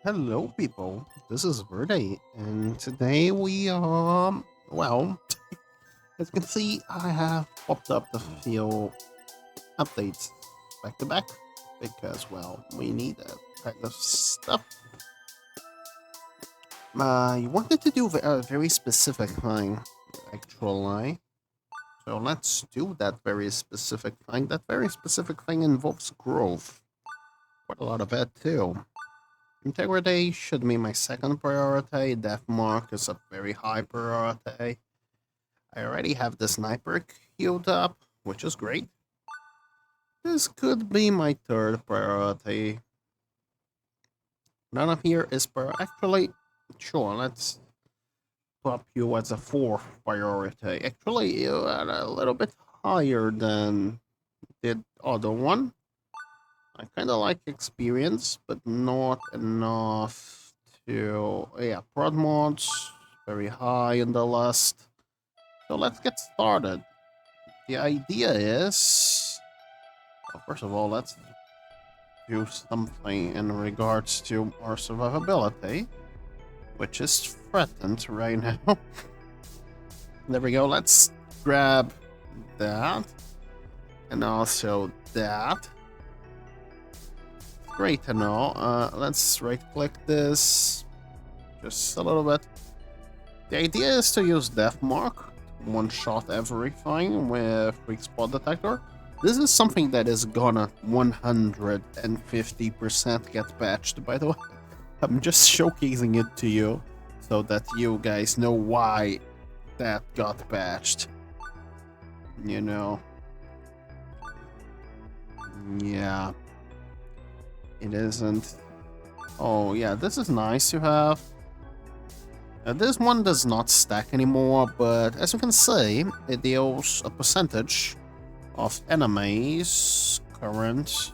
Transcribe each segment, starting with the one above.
Hello, people. This is Verde, and today well, as you can see, I have popped up the few updates back to back because, well, we need that kind of stuff. I wanted to do a very specific thing, actually. So let's do that very specific thing. That very specific thing involves growth. Quite a lot of it, too. Integrity should be my second priority. Death Mark is a very high priority. I already have the sniper queued up, which is great. This could be my third priority. None of here is actually, sure, let's pop you as a fourth priority. Actually, you are a little bit higher than the other one. I kind of like experience, but not enough to... Yeah, prod mods, very high in the list. So let's get started. The idea is... Well, first of all, let's do something in regards to our survivability, which is threatened right now. There we go, let's grab that, and also that. Great to know. Let's right-click this just a little bit. The idea is to use Death Mark, one-shot everything with weak spot detector. This is something that is gonna 150% get patched, by the way. I'm just showcasing it to you so that you guys know why that got patched. You know. Yeah. It isn't. Oh, yeah, this is nice to have. This one does not stack anymore, but as you can see, it deals a percentage of enemies' current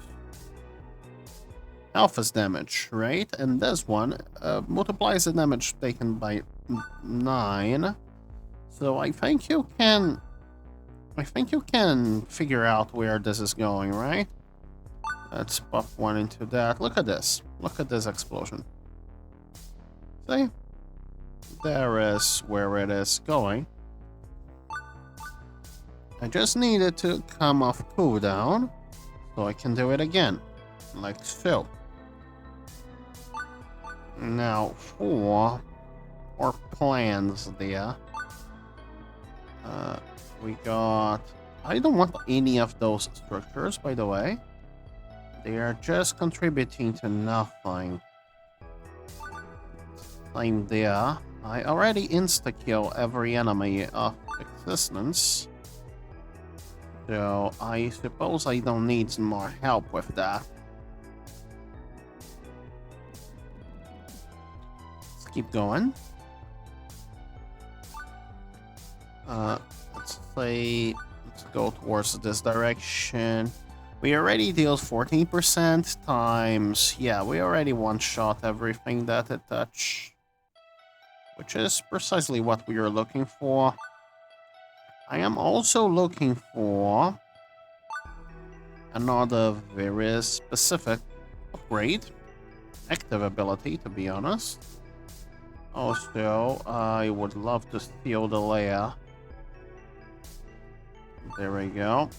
health damage, right? And this one multiplies the damage taken by 9. So I think you can figure out where this is going, right? Let's pop one into that. Look at this. Look at this explosion. See? There is where it is going. I just need it to come off cooldown so I can do it again, like so. Now for our plans there. We got... I don't want any of those structures, by the way. They are just contributing to nothing. Same there. I already insta-kill every enemy of existence. So I suppose I don't need more help with that. Let's keep going. Let's say... Let's go towards this direction. We already deal 14% times... Yeah, we already one-shot everything that it touched. Which is precisely what we are looking for. I am also looking for another very specific upgrade. Active ability, to be honest. Also, I would love to steal the layer. There we go.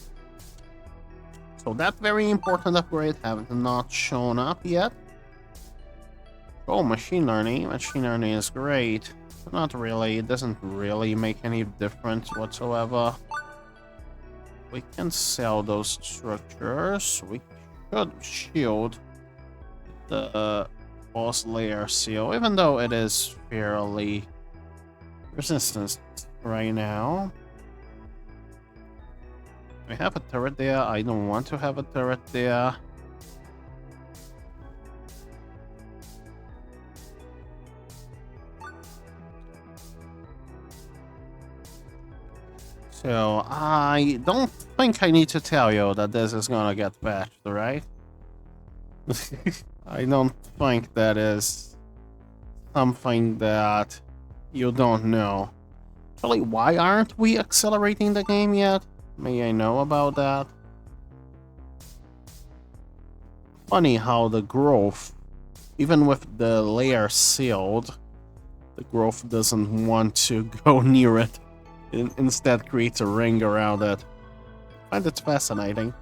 So that very important upgrade have not shown up yet. Oh, machine learning. Machine learning is great. Not really. It doesn't really make any difference whatsoever. We can sell those structures. We should shield the boss layer seal, even though it is fairly resistant right now. We have a turret there. I don't want to have a turret there. So, I don't think I need to tell you that this is gonna get patched, right? I don't think that is something that you don't know. Actually, why aren't we accelerating the game yet? May I know about that? Funny how the growth Even with the layer sealed, the growth doesn't want to go near it. It instead creates a ring around it. I find it fascinating.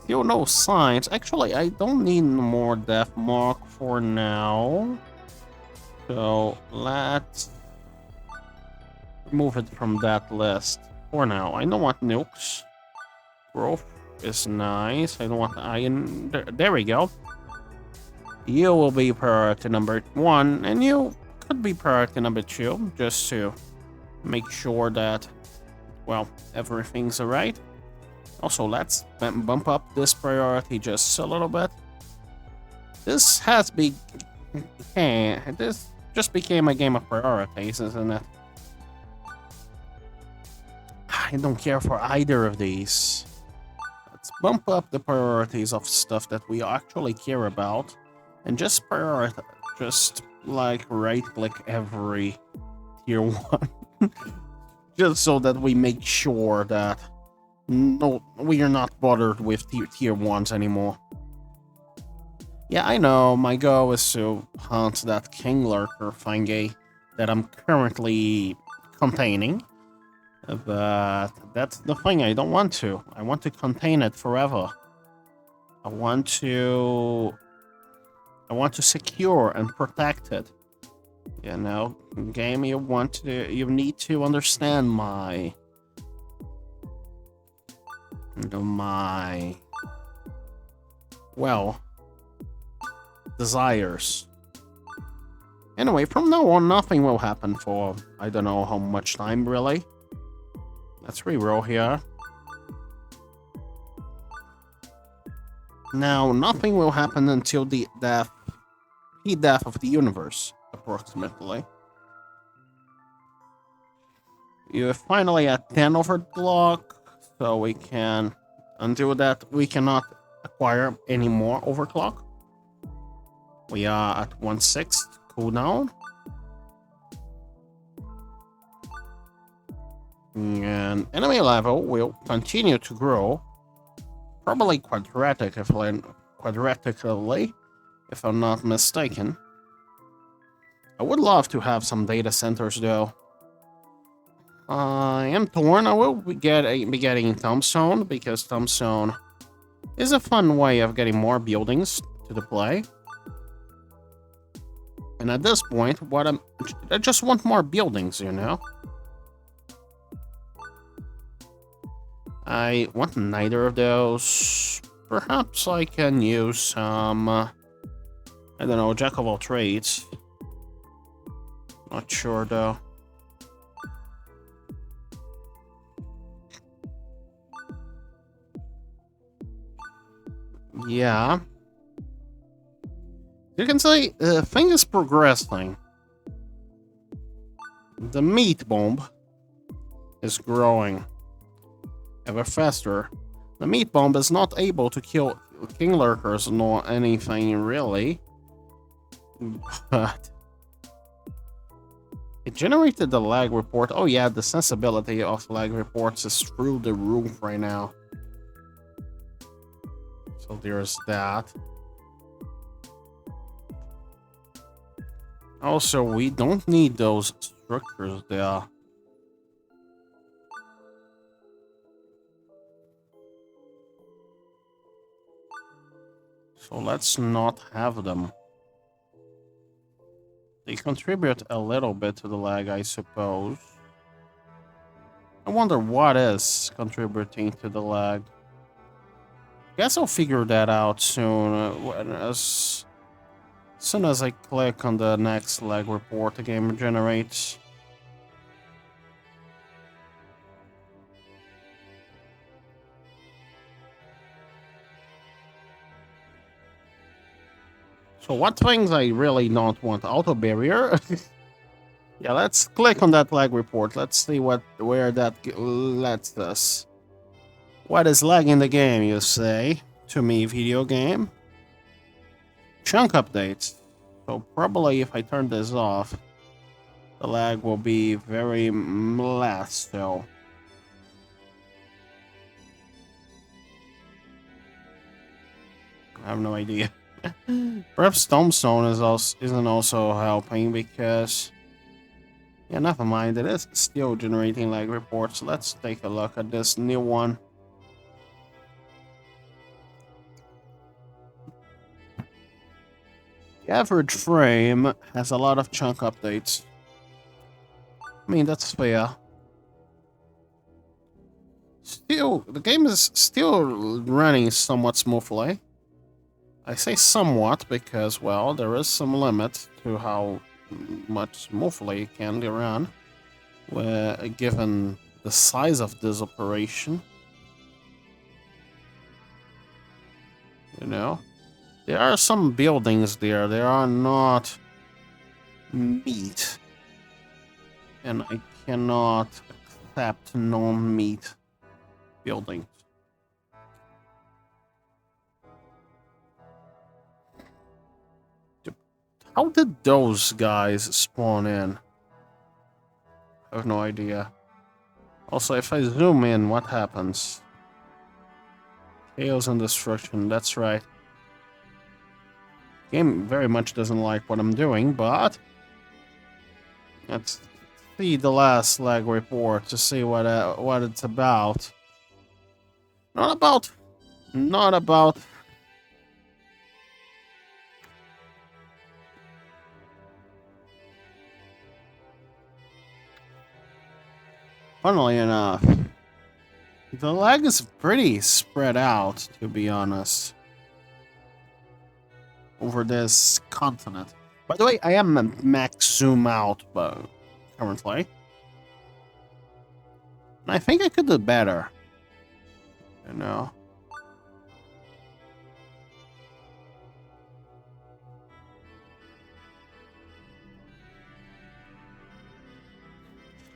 Still no signs. Actually, I don't need more death mark for now. So let's remove it from that list for now. I don't want nukes. Growth is nice. I don't want iron. There we go. You will be priority number 1, and you could be priority number 2, just to make sure that, well, everything's alright. Also, let's bump up this priority just a little bit. This just became a game of priorities, isn't it? I don't care for either of these. Let's bump up the priorities of stuff that we actually care about, and just prioritize, just like right-click every tier 1, just so that we make sure that no, we are not bothered with tier 1s anymore. Yeah, I know, my goal is to hunt that King Lurker thingy that I'm currently containing. But that's the thing, I don't want to. I want to contain it forever. I want to secure and protect it. You know, game, you need to understand my well, desires. Anyway, from now on, nothing will happen for I don't know how much time, really. Let's reroll here. Now, nothing will happen until the death of the universe, approximately. You're finally at 10 overclock, so we can undo that. We cannot acquire any more overclock. We are at 1/6 cooldown. And enemy level will continue to grow, probably quadratically, if I'm not mistaken. I would love to have some data centers, though. I am torn. I will be getting Tombstone, because Tombstone is a fun way of getting more buildings to the play. And at this point, I just want more buildings, you know? I want neither of those. Perhaps I can use some, I don't know, jack of all trades. Not sure, though. Yeah. You can say the thing is progressing. The meat bomb is growing ever faster. The meat bomb is not able to kill King Lurkers nor anything really, but it generated the lag report. Oh yeah, the sensibility of lag reports is through the roof right now. So there's that. Also, we don't need those structures there. So let's not have them. They contribute a little bit to the lag, I suppose. I wonder what is contributing to the lag. Guess I'll figure that out soon. As soon as I click on the next lag report the game generates. So what things I really don't want? Auto barrier. Yeah, let's click on that lag report. Let's see where that lets us. What is lagging the game, you say? To me, video game. Chunk updates. So probably if I turn this off, the lag will be very less, so. I have no idea. Perhaps Tombstone isn't also helping because... Yeah, never mind. It is still generating lag reports. Let's take a look at this new one. The average frame has a lot of chunk updates. I mean, that's fair. Still, the game is still running somewhat smoothly. I say somewhat because, well, there is some limit to how much smoothly it can run, given the size of this operation. You know, there are some buildings there. They are not meat, and I cannot accept non-meat buildings. How did those guys spawn in? I have no idea. Also, if I zoom in, what happens? Chaos and destruction, that's right. Game very much doesn't like what I'm doing, but... Let's see the last lag report to see what it's about. Not about... Funnily enough, the lag is pretty spread out, to be honest, over this continent. By the way, I am max zoom out currently. And I think I could do better. You know?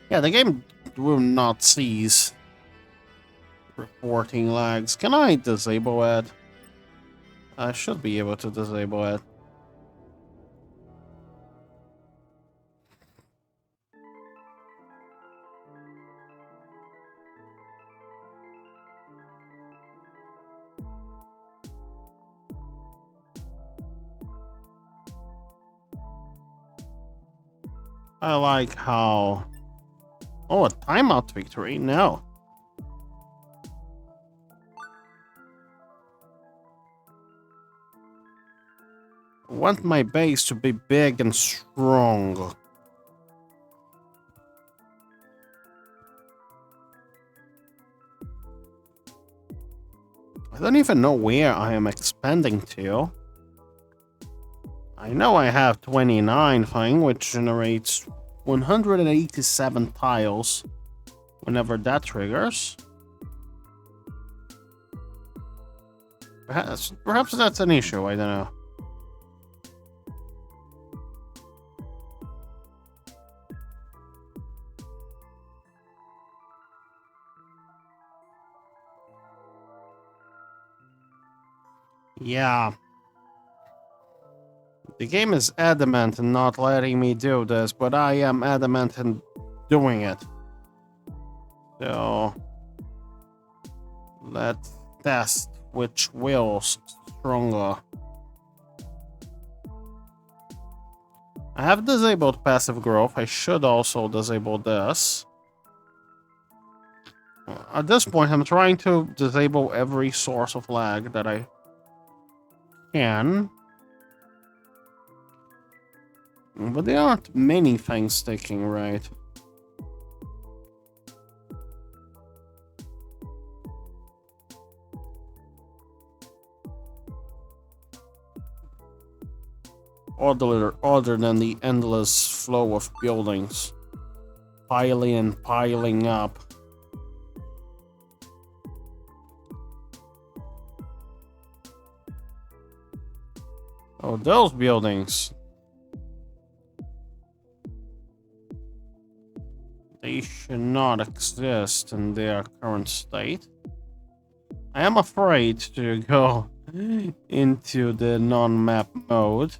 Yeah, the game will not cease reporting lags. Can I disable it? I should be able to disable it. I like how... Oh, a timeout victory? No. I want my base to be big and strong. I don't even know where I am expanding to. I know I have 29 thing, which generates 187 tiles whenever that triggers. Perhaps that's an issue, I don't know. Yeah. The game is adamant in not letting me do this, but I am adamant in doing it. So... let's test which will's stronger. I have disabled passive growth. I should also disable this. At this point, I'm trying to disable every source of lag that I can. But there aren't many things sticking, right? Other than the endless flow of buildings. Piling and piling up. Oh, those buildings. They should not exist in their current state. I am afraid to go into the non-map mode.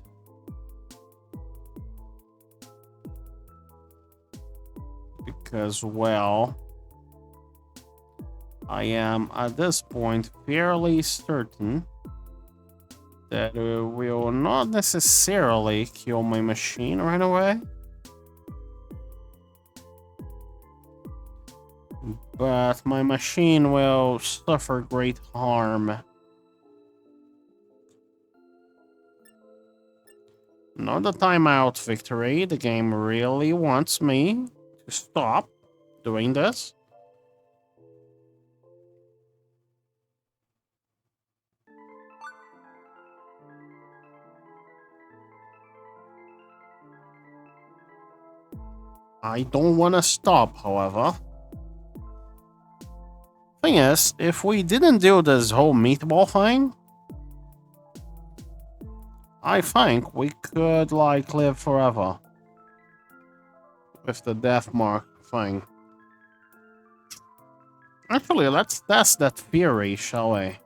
Because, well, I am at this point fairly certain That will not necessarily kill my machine right away. But my machine will suffer great harm. Not a timeout victory. The game really wants me to stop doing this. I don't want to stop, however. Thing is, if we didn't do this whole meatball thing, I think we could, like, live forever. With the death mark thing. Actually, let's test that theory, shall we?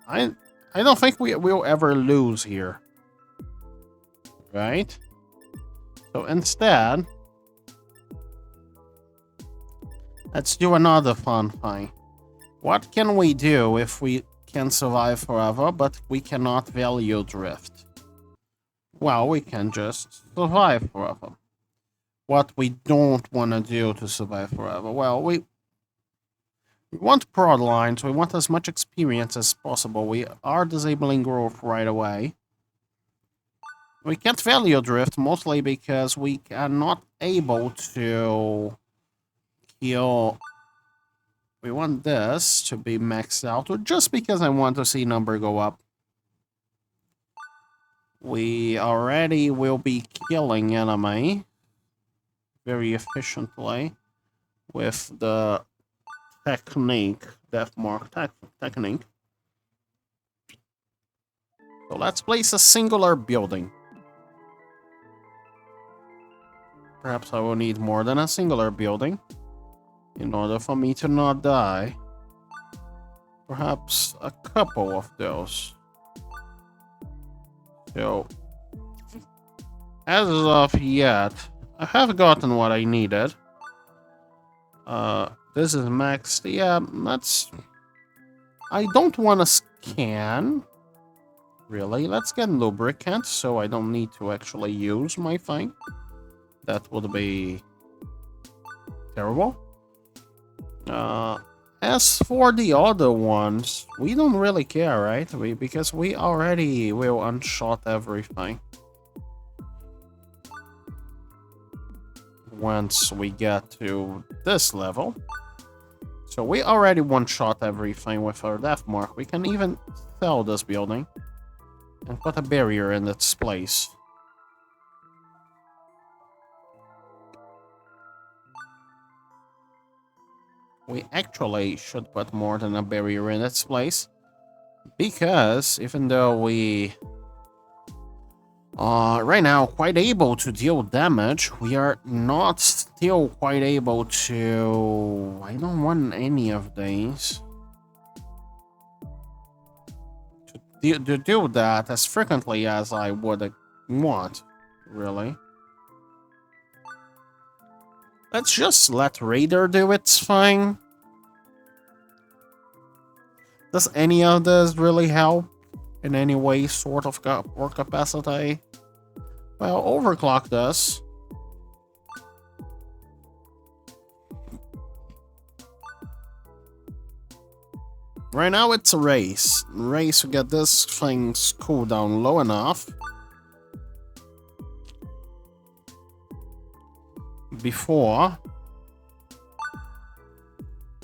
I don't think we will ever lose here. Right? So instead, let's do another fun thing. What can we do if we can survive forever, but we cannot value drift? Well, we can just survive forever. What we don't want to do to survive forever? Well, we want prod lines, we want as much experience as possible. We are disabling growth right away. We can't value drift, mostly because we are not able to kill. We want this to be maxed out, or just because I want to see number go up. We already will be killing enemy very efficiently with the technique, death mark technique. So let's place a singular building. Perhaps I will need more than a singular building in order for me to not die. Perhaps a couple of those. So, as of yet, I have gotten what I needed. This is maxed. Yeah, that's... I don't want to scan. Really, let's get lubricant so I don't need to actually use my thing. That would be terrible. As for the other ones, we don't really care, right? Because we already will unshot everything. Once we get to this level. So we already one-shot everything with our death mark. We can even sell this building and put a barrier in its place. We actually should put more than a barrier in its place. Because even though we are right now quite able to deal damage, we are not still quite able to... I don't want any of these. To do that as frequently as I would want, really. Let's just let Raider do its thing. Does any of this really help in any way, sort of work capacity? Well, overclock does. Right now it's a race. Race to get this thing's cooldown low enough before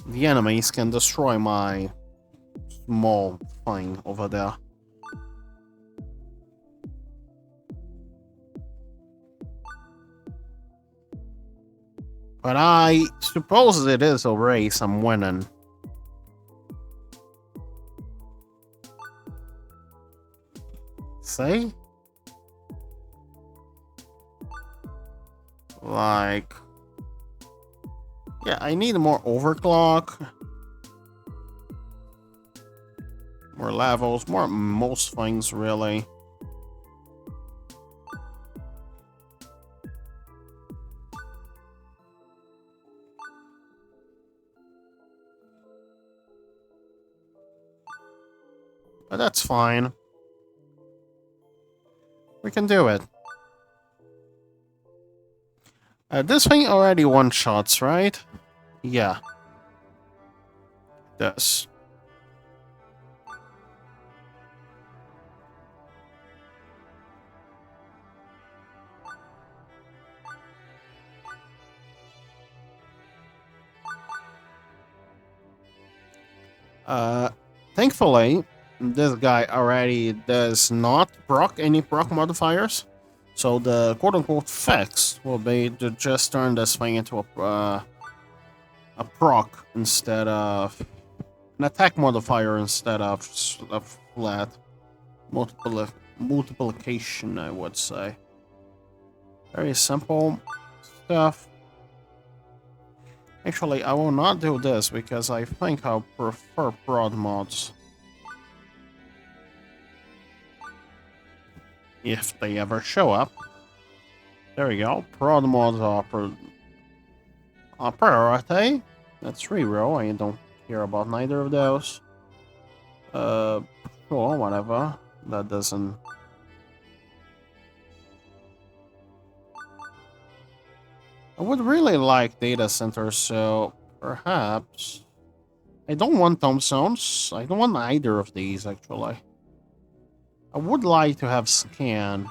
the enemies can destroy my small thing over there. But I suppose it is a race I'm winning. See? Like... yeah, I need more overclock. More levels, more most things, really. But that's fine. We can do it. This thing already one-shots, right? Yeah. It does. Thankfully, this guy already does not proc any proc modifiers. So the quote-unquote fix will be to just turn this thing into a proc instead of an attack modifier instead of a flat multiplication, I would say. Very simple stuff. Actually, I will not do this because I think I'll prefer prod mods. If they ever show up. There we go. Prod mods are priority. That's reroll. I don't care about neither of those. Sure, whatever. That doesn't... I would really like data centers, so perhaps... I don't want tombstones. I don't want either of these, actually. I would like to have scan.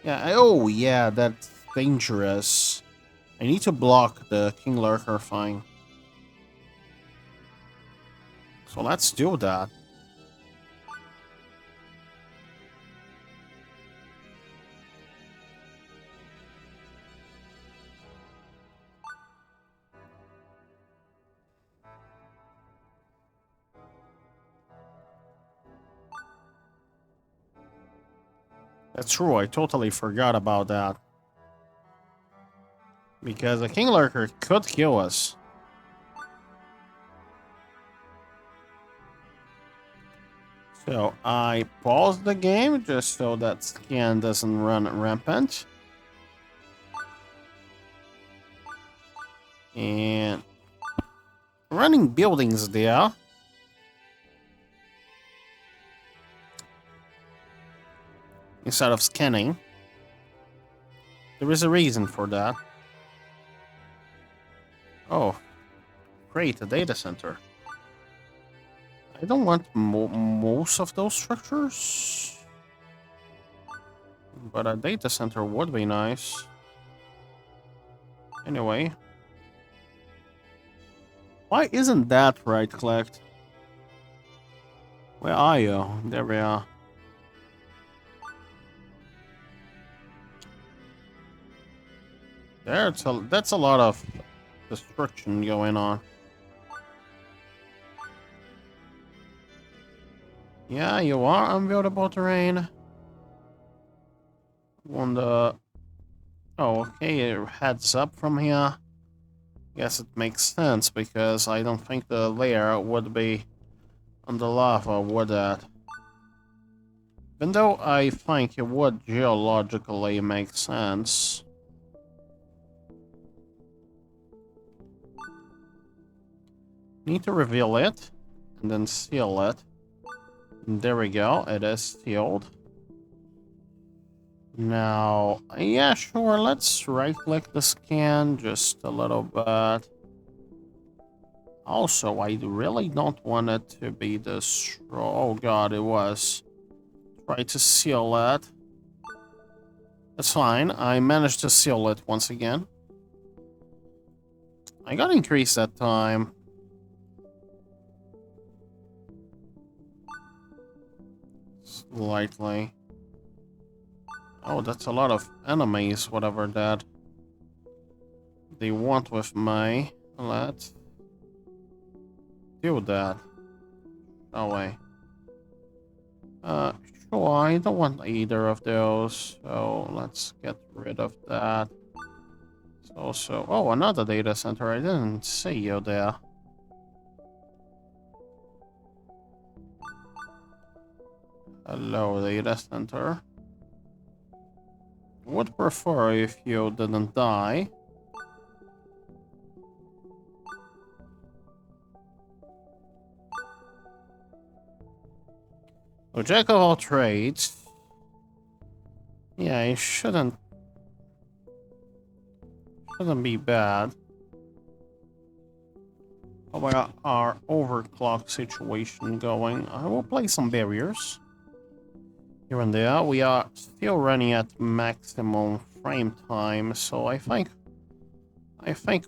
Yeah, oh yeah, that's dangerous. I need to block the King Lurker thing. So let's do that. That's true, I totally forgot about that. Because a King Lurker could kill us. So I paused the game just so that scan doesn't run rampant. And running buildings there. Instead of scanning. There is a reason for that. Oh, great, a data center. I don't want most of those structures. But a data center would be nice. Anyway. Why isn't that right-clicked? Where are you? There we are. That's a lot of destruction going on. Yeah, you are unbuildable terrain. On the... Oh, okay, heads up from here. Guess it makes sense, because I don't think the layer would be on the lava, would that? Even though I think it would geologically make sense. Need to reveal it, and then seal it. And there we go, it is sealed. Now, yeah, sure, let's right-click the scan just a little bit. Also, I really don't want it to be destroyed. Oh god, it was. Try to seal it. That's fine, I managed to seal it once again. I gotta increase that time. Slightly. Oh, that's a lot of enemies, whatever that they want with me. Let's do that. Oh, wait. Sure, I don't want either of those, so let's get rid of that. It's also... Oh, another data center, I didn't see you there. Hello, data center. Would prefer if you didn't die. So jack of all trades. Yeah, it shouldn't be bad. How about our overclock situation going? I will play some barriers here and there. We are still running at maximum frame time, so I think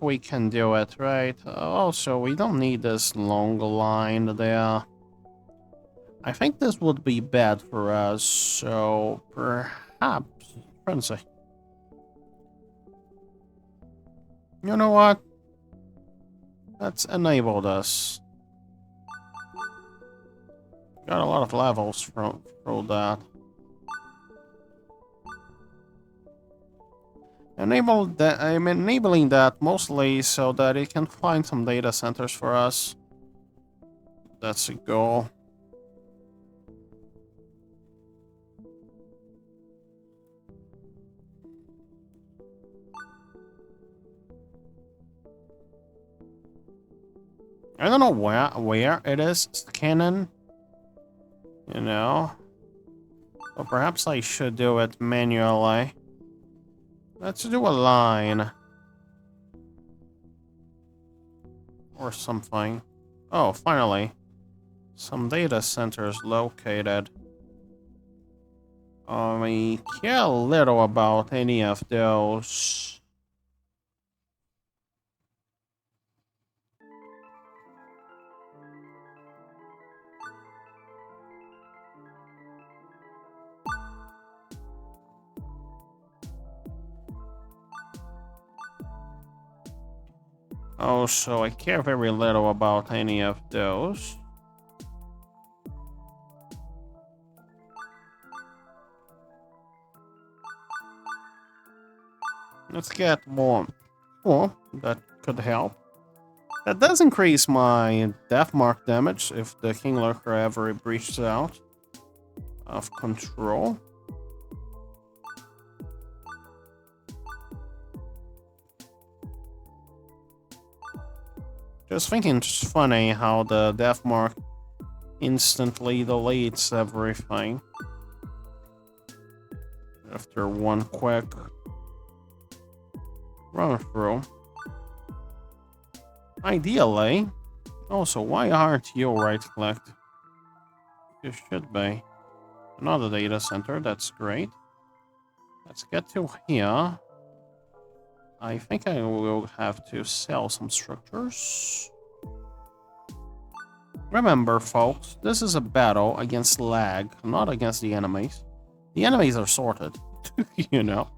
we can do it, right? Also, we don't need this long line there. I think this would be bad for us, so perhaps frenzy. You know what? Let's enable this. Got a lot of levels from that. I'm enabling that mostly so that it can find some data centers for us. That's a goal. I don't know where it is scanning. You know. Or perhaps I should do it manually. Let's do a line. Or something. Oh, finally. Some data centers located. We care little about any of those. Oh, so I care very little about any of those. Let's get more. Oh, that could help. That does increase my death mark damage if the King Lurker ever breaches out of control. Just thinking it's funny how the death mark instantly deletes everything after one quick run through. Ideally, also, why aren't you right-clicked? You should be. Another data center, that's great. Let's get to here. I think I will have to sell some structures. Remember, folks, this is a battle against lag, not against the enemies. The enemies are sorted, you know.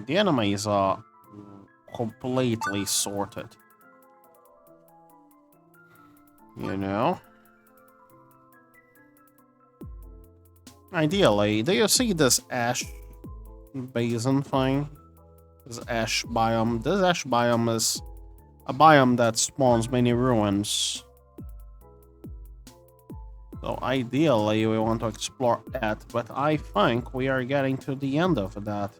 The enemies are completely sorted. You know? Ideally, do you see this ash basin thing? This ash biome. This ash biome is a biome that spawns many ruins. So ideally, we want to explore that, but I think we are getting to the end of that.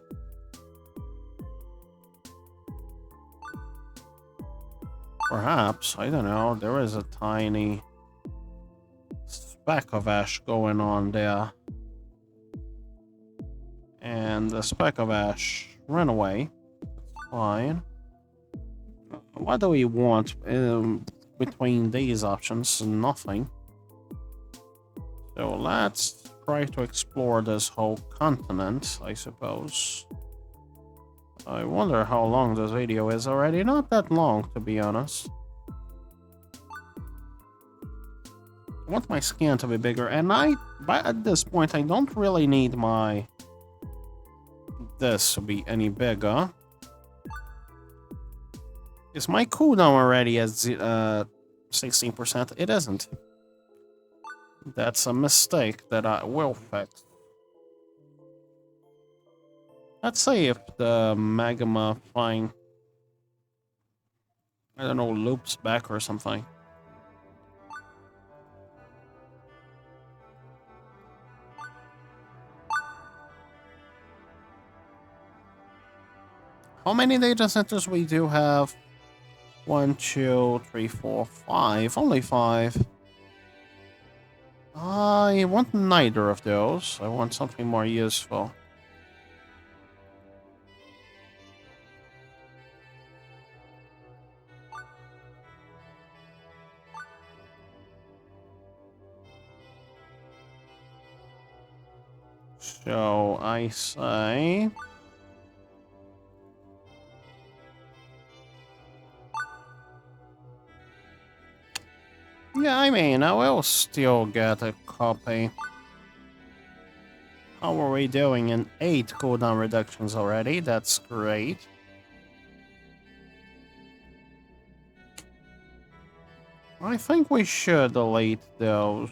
Perhaps, I don't know, there is a tiny speck of ash going on there. And the speck of ash ran away. Fine. What do we want between these options? Nothing. So let's try to explore this whole continent, I suppose. I wonder how long this video is already. Not that long, to be honest. I want my scan to be bigger, and at this point, I don't really need this to be any bigger. Is my cooldown already at 16%? It isn't. That's a mistake that I will fix. Let's see if the magma flying, I don't know, loops back or something. How many data centers we do have? 1, 2, 3, 4, 5. Only 5. I want neither of those. I want something more useful. So I say... Yeah, I mean, I will still get a copy. How are we doing? In 8 cooldown reductions already. That's great. I think we should delete those.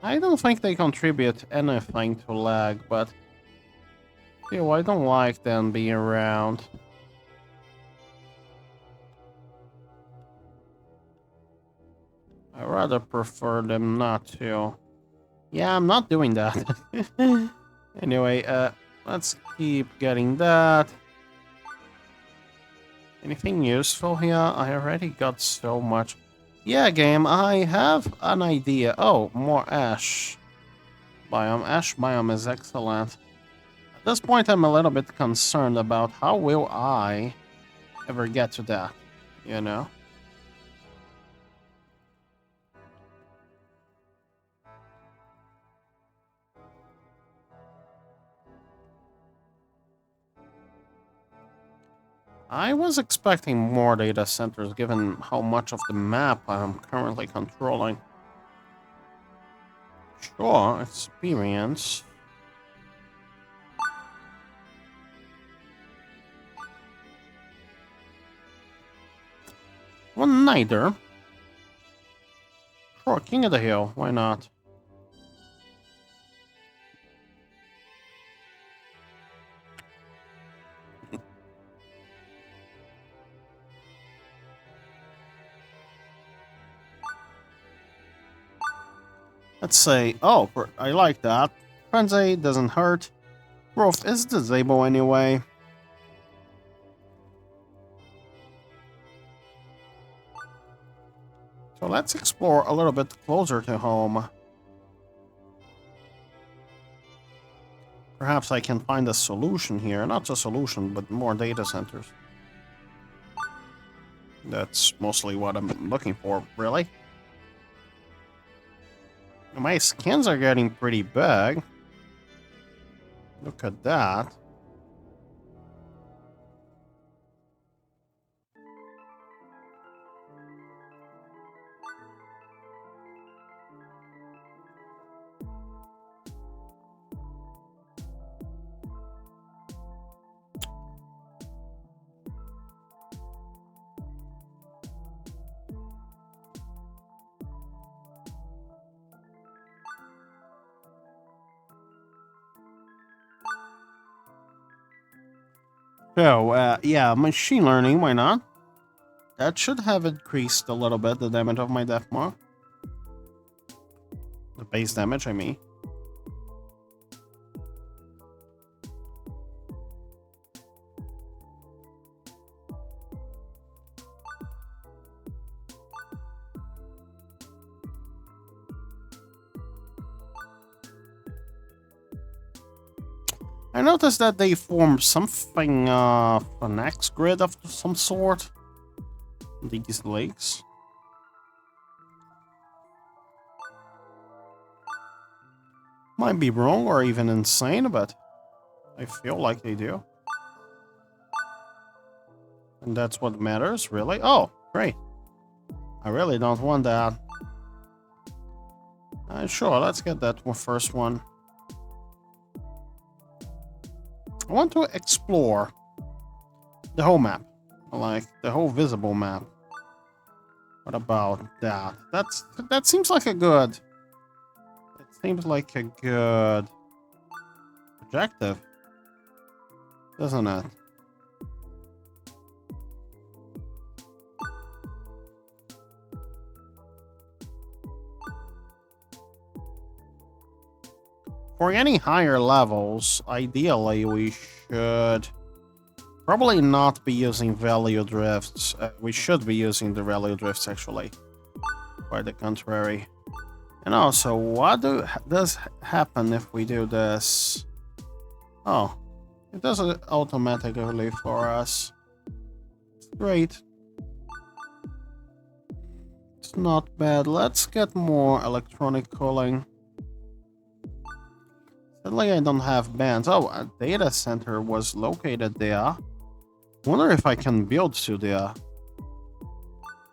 I don't think they contribute anything to lag, but still, I don't like them being around. I rather prefer them not to. Yeah, I'm not doing that. Anyway, let's keep getting that. Anything useful here? I already got so much. Yeah, game, I have an idea. Oh, more ash biome. Ash biome is excellent. At this point, I'm a little bit concerned about how will I ever get to that, you know? I was expecting more data centers given how much of the map I'm currently controlling. Sure, experience. Well, neither. Sure, King of the Hill, why not? Let's say, oh, I like that. Frenzy doesn't hurt. Growth is disabled anyway. So let's explore a little bit closer to home. Perhaps I can find a solution here. Not a solution, but more data centers. That's mostly what I'm looking for, really. My skins are getting pretty big. Look at that. So, yeah, machine learning, why not? That should have increased a little bit the damage of my death mark. The base damage, I mean. I noticed that they formed something, an X grid of some sort. These lakes. Might be wrong or even insane, but I feel like they do. And that's what matters, really. Oh, great. I really don't want that. Sure, let's get that first one. I want to explore the whole map. Like, the whole visible map. What about that? That seems like a good... It seems like a good... objective. Doesn't it? For any higher levels, ideally we should probably not be using value drifts. We should be using the value drifts, actually. Quite the contrary. And also, what does happen if we do this? Oh, it does it automatically for us. It's great. It's not bad. Let's get more electronic cooling. Sadly, I don't have bands. Oh, a data center was located there. Wonder if I can build to there.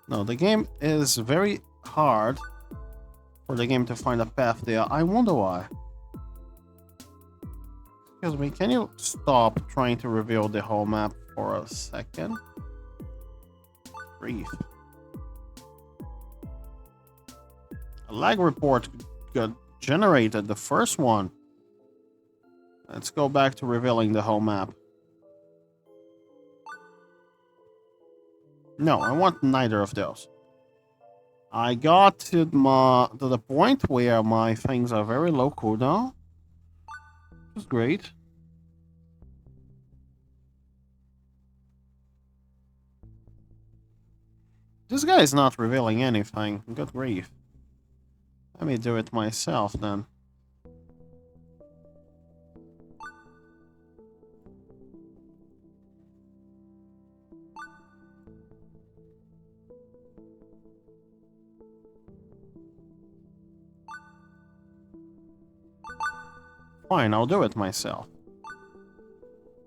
No, the game is very hard for the game to find a path there. I wonder why. Excuse me, can you stop trying to reveal the whole map for a second? Grief. A lag report got generated, the first one. Let's go back to revealing the whole map. No, I want neither of those. I got to the point where my things are very low cooldown. Which is great. This guy is not revealing anything. Good grief. Let me do it myself then. Fine, I'll do it myself.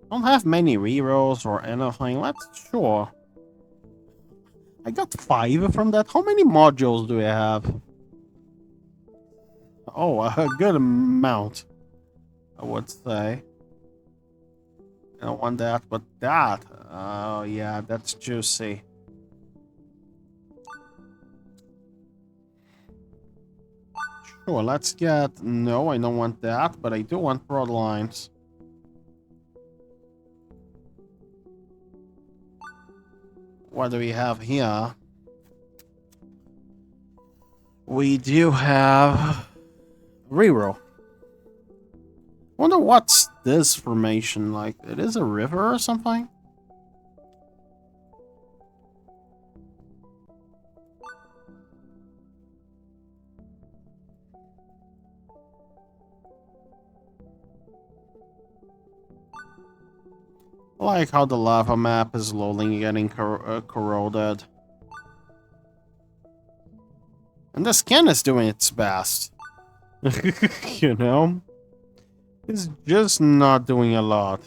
Don't have many rerolls or anything. Let's sure. I got 5 from that. How many modules do I have? Oh, a good amount, I would say. I don't want that, but that. Oh, yeah, that's juicy. Sure, let's get... No, I don't want that, but I do want broad lines. What do we have here? We do have... Reroll. Wonder what's this formation like? It is a river or something? I like how the lava map is slowly getting corroded. And the skin is doing its best. You know? It's just not doing a lot.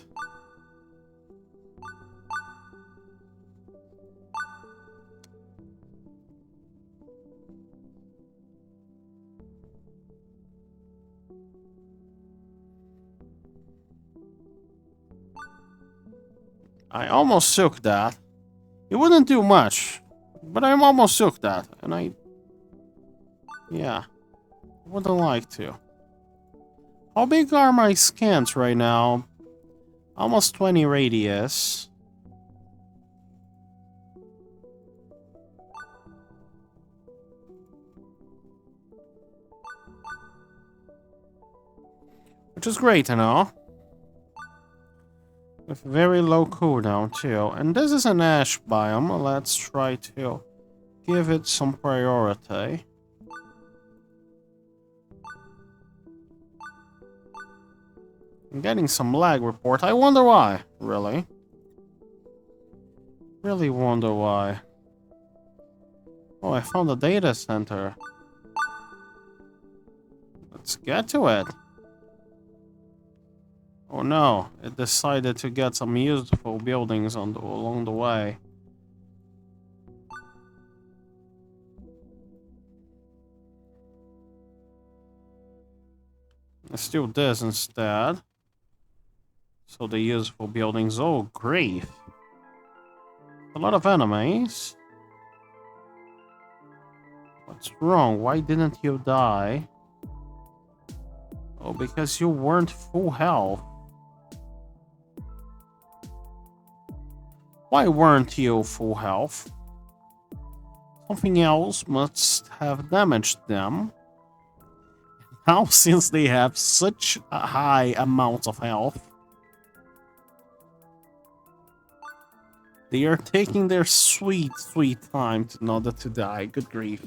I almost took that. It wouldn't do much, but I almost took that, and yeah, wouldn't like to. How big are my scans right now? Almost 20 radius. Which is great, you know. With very low cooldown too. And this is an ash biome. Let's try to give it some priority. I'm getting some lag report. I wonder why, really. Really wonder why. Oh, I found a data center. Let's get to it. Oh no, it decided to get some useful buildings along the way. Let's do this instead. So the useful buildings, oh grief. A lot of enemies. What's wrong? Why didn't you die? Oh, because you weren't full health. Why weren't you full health? Something else must have damaged them. Now, since they have such a high amount of health, They are taking their sweet, sweet time in order to die. Good grief.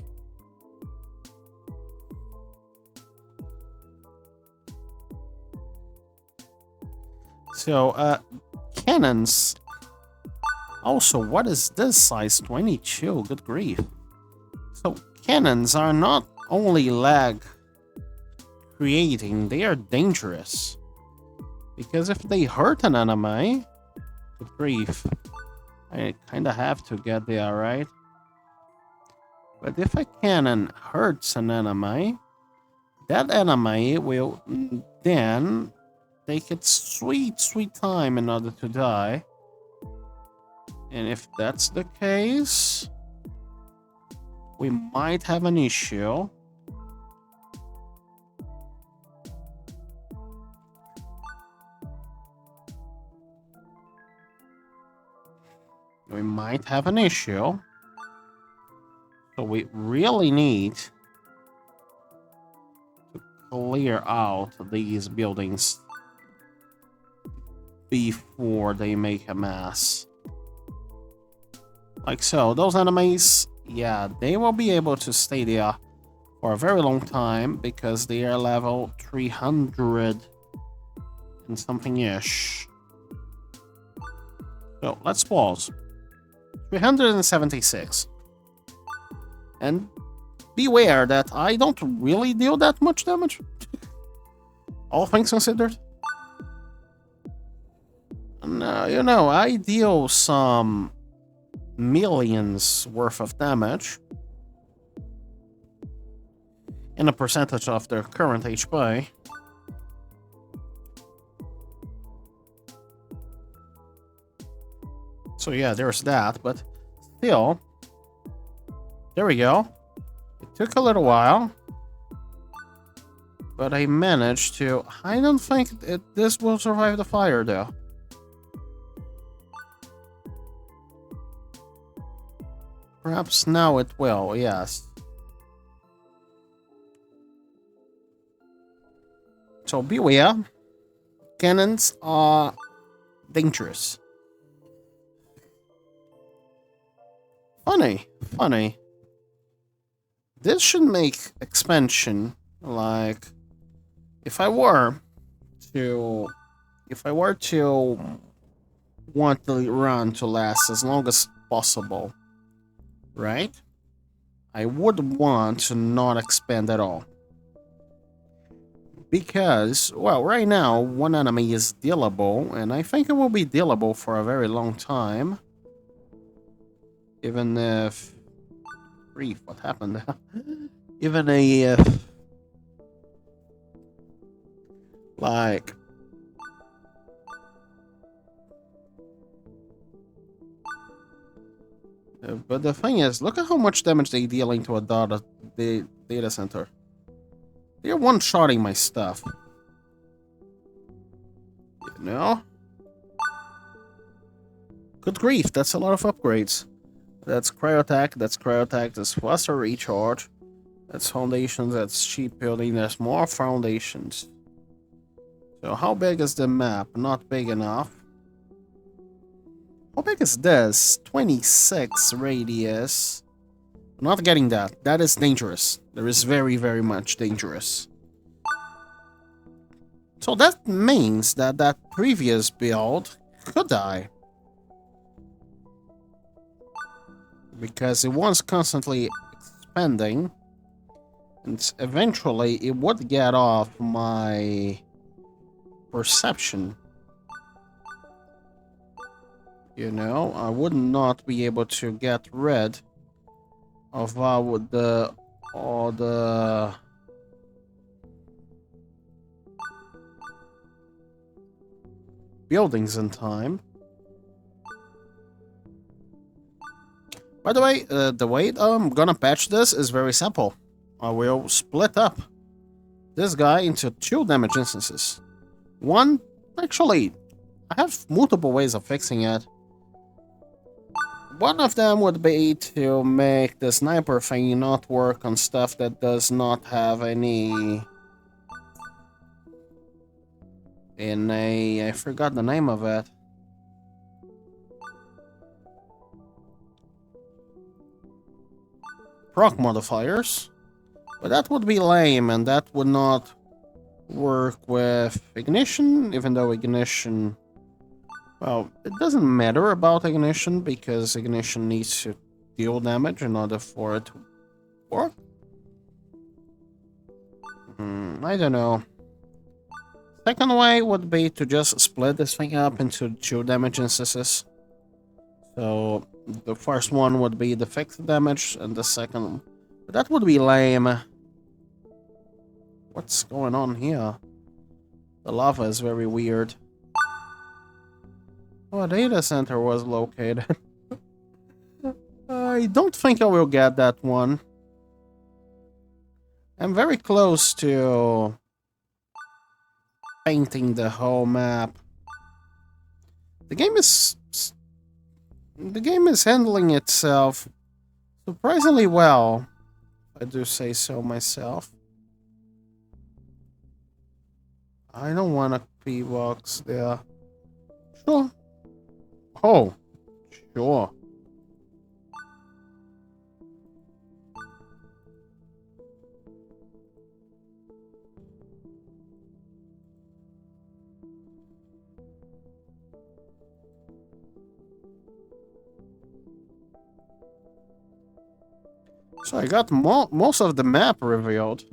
So, cannons. Also, what is this size 22? Good grief. So, cannons are not only lag creating, they are dangerous. Because if they hurt an enemy, good grief, I kinda have to get there, right? But if a cannon hurts an enemy, that enemy will then take its sweet, sweet time in order to die. And if that's the case, we might have an issue. We might have an issue. So we really need to clear out these buildings before they make a mess. Like so. Those enemies, yeah, they will be able to stay there for a very long time because they are level 300 and something-ish. So let's pause. 376. And beware that I don't really deal that much damage. All things considered. No, you know, I deal some millions worth of damage in a percentage of their current HP. So yeah, there's that, but still, there we go. It took a little while, but I managed to. I don't think this will survive the fire though. Perhaps now it will, yes. So beware, cannons are dangerous. Funny. This should make expansion, like, if I were to want the run to last as long as possible, right? I would want to not expand at all. Because, well, right now, one enemy is dealable, and I think it will be dealable for a very long time. Even if... Grief, what happened? Even if... Like... But the thing is, look at how much damage they dealing to a data center. They're one-shotting my stuff. You know? Good grief, that's a lot of upgrades. That's cryo attack, that's faster recharge. That's foundations, that's cheap building, there's more foundations. So how big is the map? Not big enough. How big is this? 26 radius. I'm not getting that. That is dangerous. That is very, very much dangerous. So that means that that previous build could die. Because it was constantly expanding. And eventually it would get off my perception. You know, I would not be able to get rid of all the buildings in time. By the way I'm gonna patch this is very simple. I will split up this guy into 2 damage instances. One, actually, I have multiple ways of fixing it. One of them would be to make the sniper thing not work on stuff that does not have any... I forgot the name of it. Proc modifiers. But that would be lame, and that would not work with ignition, even though ignition... Well, it doesn't matter about ignition, because ignition needs to deal damage in order for it to work. I don't know. Second way would be to just split this thing up into 2 damage instances. So the first one would be the fixed damage, and the second... But that would be lame. What's going on here? The lava is very weird. Oh, a data center was located. I don't think I will get that one. I'm very close to painting the whole map. The game is handling itself surprisingly well, if I do say so myself. I don't want a P-box there. Sure. Oh, sure. So I got most of the map revealed.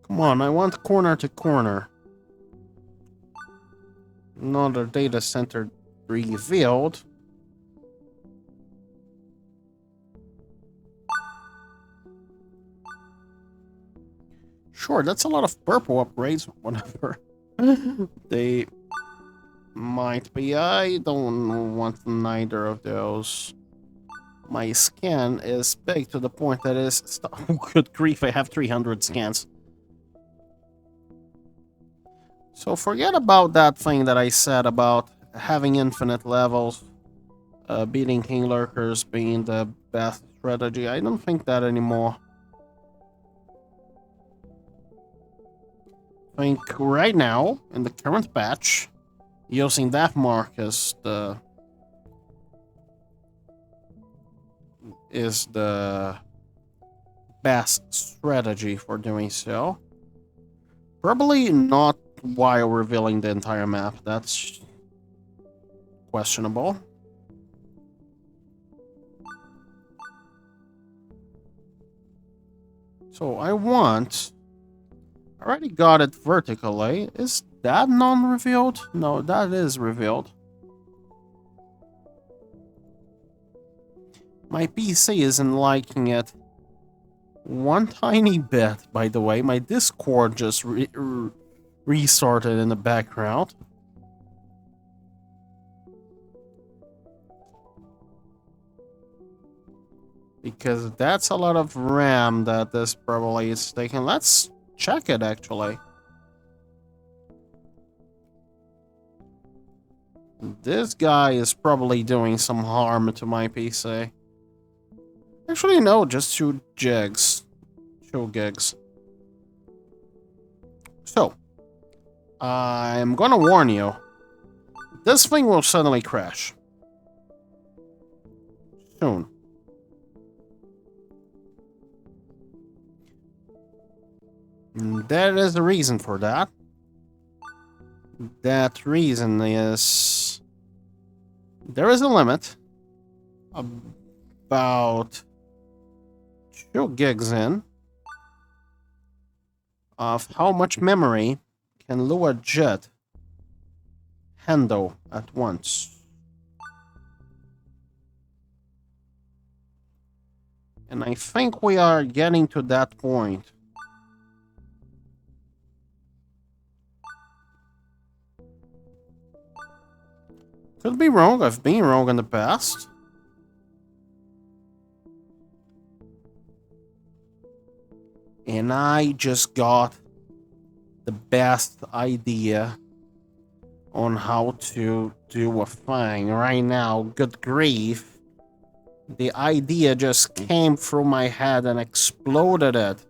Come on, I want corner to corner. Another data center revealed. Sure, that's a lot of purple upgrades, whatever. They might be. I don't want neither of those. My scan is big to the point that is... Oh, good grief, I have 300 scans. So forget about that thing that I said about having infinite levels, beating King Lurkers being the best strategy. I don't think that anymore. I think right now, in the current patch, using that mark as the... is the best strategy for doing so. Probably not while revealing the entire map. That's questionable. So I want... I already got it vertically. Is that non-revealed? No, that is revealed. My PC isn't liking it one tiny bit, by the way. My Discord just restarted in the background. Because that's a lot of RAM that this probably is taking. Let's check it, actually. This guy is probably doing some harm to my PC. Actually, no, just 2 gigs. 2 gigs. So, I'm gonna warn you. This thing will suddenly crash. Soon. There is a reason for that. That reason is... there is a limit. About 2 gigs in of how much memory can Lua Jet handle at once. And I think we are getting to that point. Could be wrong, I've been wrong in the past. And I just got the best idea on how to do a thing right now. Good grief. The idea just came through my head and exploded it.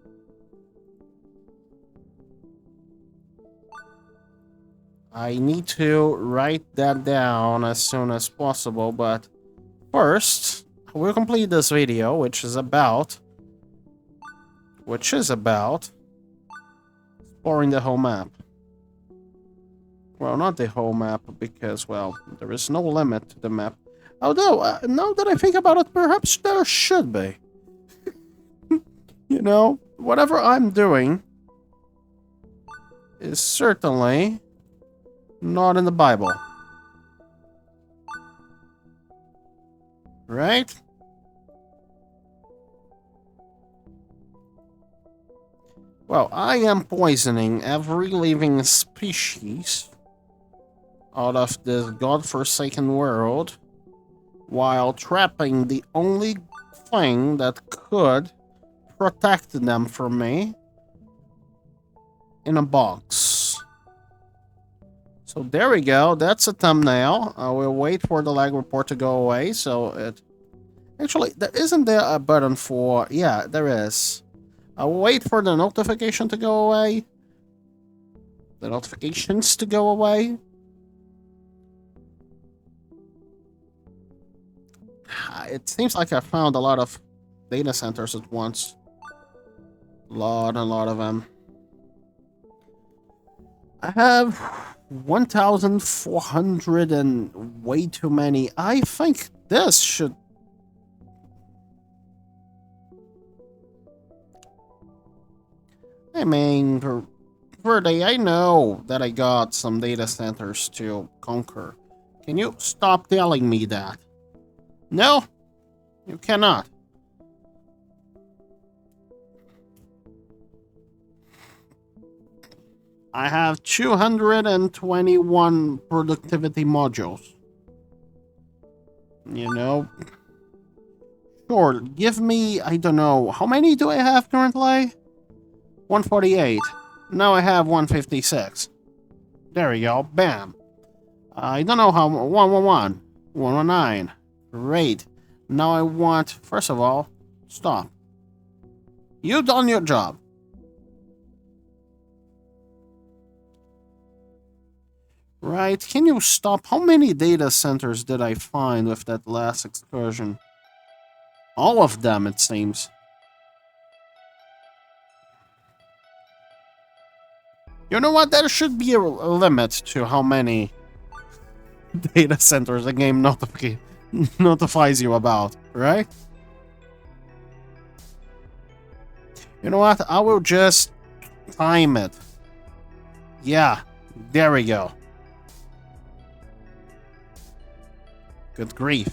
I need to write that down as soon as possible, but first, we'll complete this video, which is about exploring the whole map. Well, not the whole map, because, well, there is no limit to the map. Although, now that I think about it, perhaps there should be. You know, whatever I'm doing is certainly not in the Bible. Right? Well, I am poisoning every living species out of this godforsaken world while trapping the only thing that could protect them from me in a box. So there we go. That's a thumbnail. I will wait for the lag report to go away. So it... Actually, isn't there a button for... Yeah, there is. I'll wait for the notification to go away. The notifications to go away. It seems like I found a lot of data centers at once. A lot of them. I have 1,400 and way too many. I think this should... I mean, Verde, I know that I got some data centers to conquer. Can you stop telling me that? No, you cannot. I have 221 productivity modules. You know, sure, give me, I don't know, how many do I have currently? 148. Now I have 156. There we go, bam. I don't know how, 111, 119. Great. Now I want, first of all, stop. You done your job. Right, can you stop? How many data centers did I find with that last excursion? All of them, it seems. You know what? There should be a limit to how many data centers the game notifies you about, right? You know what? I will just time it. Yeah, there we go. Good grief.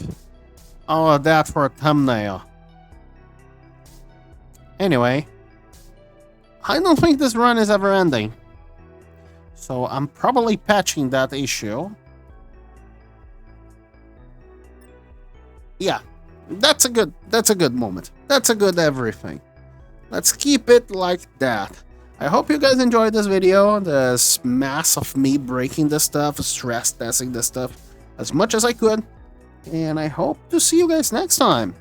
All of that for a thumbnail. Anyway, I don't think this run is ever ending. So I'm probably patching that issue. Yeah, that's a good moment. That's a good everything. Let's keep it like that. I hope you guys enjoyed this video, this mass of me breaking this stuff, stress testing this stuff as much as I could. And I hope to see you guys next time.